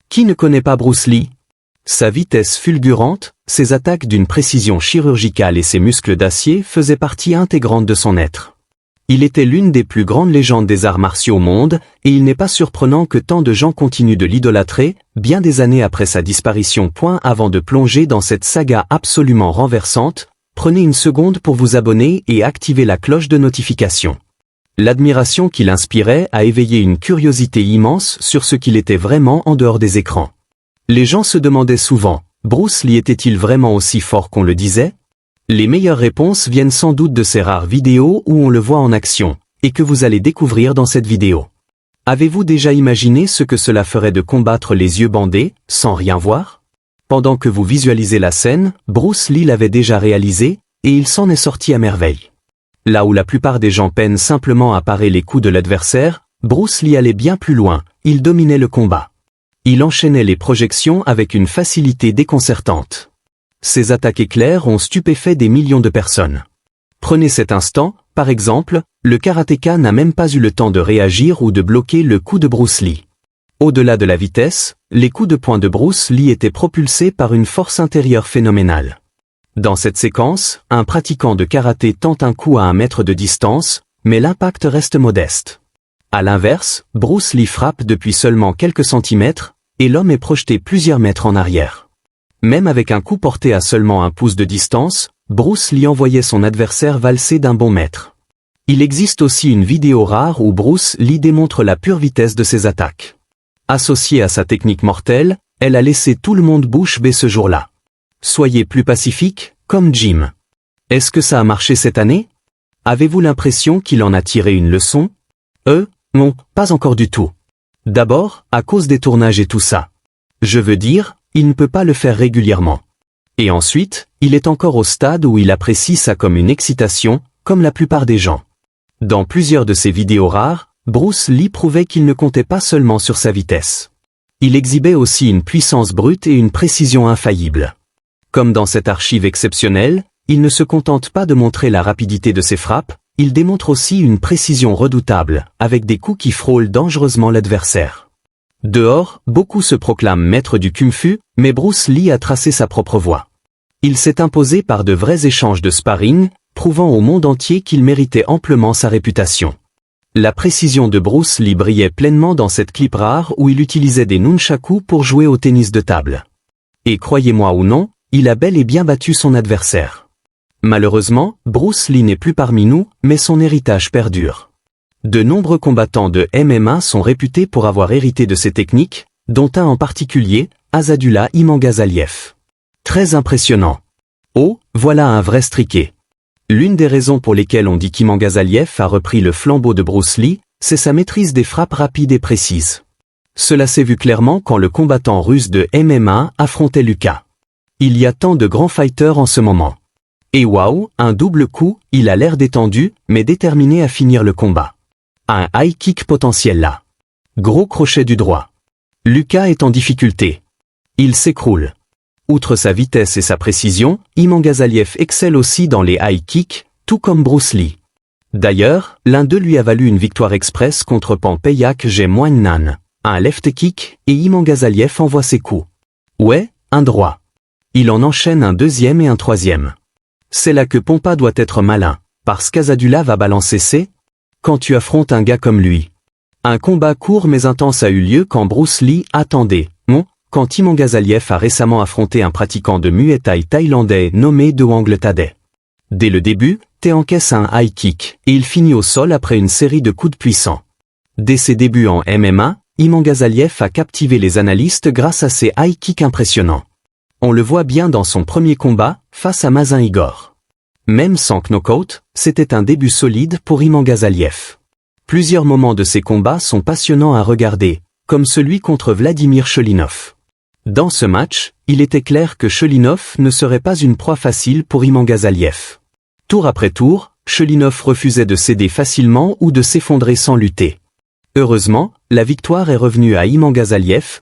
Qui ne connaît pas Bruce Lee? Sa vitesse fulgurante, ses attaques d'une précision chirurgicale et ses muscles d'acier faisaient partie intégrante de son être. Il était l'une des plus grandes légendes des arts martiaux au monde, et il n'est pas surprenant que tant de gens continuent de l'idolâtrer, bien des années après sa disparition. Avant de plonger dans cette saga absolument renversante, prenez une seconde pour vous abonner et activer la cloche de notification. L'admiration qu'il inspirait a éveillé une curiosité immense sur ce qu'il était vraiment en dehors des écrans. Les gens se demandaient souvent, Bruce Lee était-il vraiment aussi fort qu'on le disait? Les meilleures réponses viennent sans doute de ces rares vidéos où on le voit en action, et que vous allez découvrir dans cette vidéo. Avez-vous déjà imaginé ce que cela ferait de combattre les yeux bandés, sans rien voir? Pendant que vous visualisez la scène, Bruce Lee l'avait déjà réalisé, et il s'en est sorti à merveille. Là où la plupart des gens peinent simplement à parer les coups de l'adversaire, Bruce Lee allait bien plus loin, il dominait le combat. Il enchaînait les projections avec une facilité déconcertante. Ses attaques éclairs ont stupéfait des millions de personnes. Prenez cet instant, par exemple, le karatéka n'a même pas eu le temps de réagir ou de bloquer le coup de Bruce Lee. Au-delà de la vitesse, les coups de poing de Bruce Lee étaient propulsés par une force intérieure phénoménale. Dans cette séquence, un pratiquant de karaté tente un coup à 1 mètre de distance, mais l'impact reste modeste. À l'inverse, Bruce Lee frappe depuis seulement quelques centimètres, et l'homme est projeté plusieurs mètres en arrière. Même avec un coup porté à seulement 1 pouce de distance, Bruce Lee envoyait son adversaire valser d'un bon mètre. Il existe aussi une vidéo rare où Bruce Lee démontre la pure vitesse de ses attaques. Associée à sa technique mortelle, elle a laissé tout le monde bouche bée ce jour-là. Soyez plus pacifique, comme Jim. Est-ce que ça a marché cette année? Avez-vous l'impression qu'il en a tiré une leçon? Non, pas encore du tout. D'abord, à cause des tournages et tout ça. Je veux dire, il ne peut pas le faire régulièrement. Et ensuite, il est encore au stade où il apprécie ça comme une excitation, comme la plupart des gens. Dans plusieurs de ses vidéos rares, Bruce Lee prouvait qu'il ne comptait pas seulement sur sa vitesse. Il exhibait aussi une puissance brute et une précision infaillible. Comme dans cette archive exceptionnelle, il ne se contente pas de montrer la rapidité de ses frappes, il démontre aussi une précision redoutable, avec des coups qui frôlent dangereusement l'adversaire. Dehors, beaucoup se proclament maître du kung-fu, mais Bruce Lee a tracé sa propre voie. Il s'est imposé par de vrais échanges de sparring, prouvant au monde entier qu'il méritait amplement sa réputation. La précision de Bruce Lee brillait pleinement dans cette clip rare où il utilisait des nunchakus pour jouer au tennis de table. Et croyez-moi ou non, il a bel et bien battu son adversaire. Malheureusement, Bruce Lee n'est plus parmi nous, mais son héritage perdure. De nombreux combattants de MMA sont réputés pour avoir hérité de ces techniques, dont un en particulier, Asadullah Imangazaliev. Très impressionnant. Oh, voilà un vrai striqué. L'une des raisons pour lesquelles on dit qu'Imangazaliev a repris le flambeau de Bruce Lee, c'est sa maîtrise des frappes rapides et précises. Cela s'est vu clairement quand le combattant russe de MMA affrontait Lucas. Il y a tant de grands fighters en ce moment. Et waouh, un double coup, il a l'air détendu, mais déterminé à finir le combat. Un high kick potentiel là. Gros crochet du droit. Lucas est en difficulté. Il s'écroule. Outre sa vitesse et sa précision, Imangazaliev excelle aussi dans les high kicks, tout comme Bruce Lee. D'ailleurs, l'un d'eux lui a valu une victoire express contre Pampeyak Jemwannan. Un left kick, et Imangazaliev envoie ses coups. Ouais, un droit. Il en enchaîne un deuxième et un troisième. C'est là que Pompa doit être malin, parce qu'Asadullah va balancer ses... Quand tu affrontes un gars comme lui. Un combat court mais intense a eu lieu quand Bruce Lee attendait, quand Imangazaliev a récemment affronté un pratiquant de Muay Thai thaïlandais nommé Doang Tade. Dès le début, Tae encaisse un high kick, et il finit au sol après une série de coups de puissants. Dès ses débuts en MMA, Imangazaliev a captivé les analystes grâce à ses high kicks impressionnants. On le voit bien dans son premier combat, face à Mazin Igor. Même sans knockout, c'était un début solide pour Imangazaliev. Plusieurs moments de ces combats sont passionnants à regarder, comme celui contre Vladimir Cholinov. Dans ce match, il était clair que Cholinov ne serait pas une proie facile pour Imangazaliev. Tour après tour, Cholinov refusait de céder facilement ou de s'effondrer sans lutter. Heureusement, la victoire est revenue à Imangazaliev,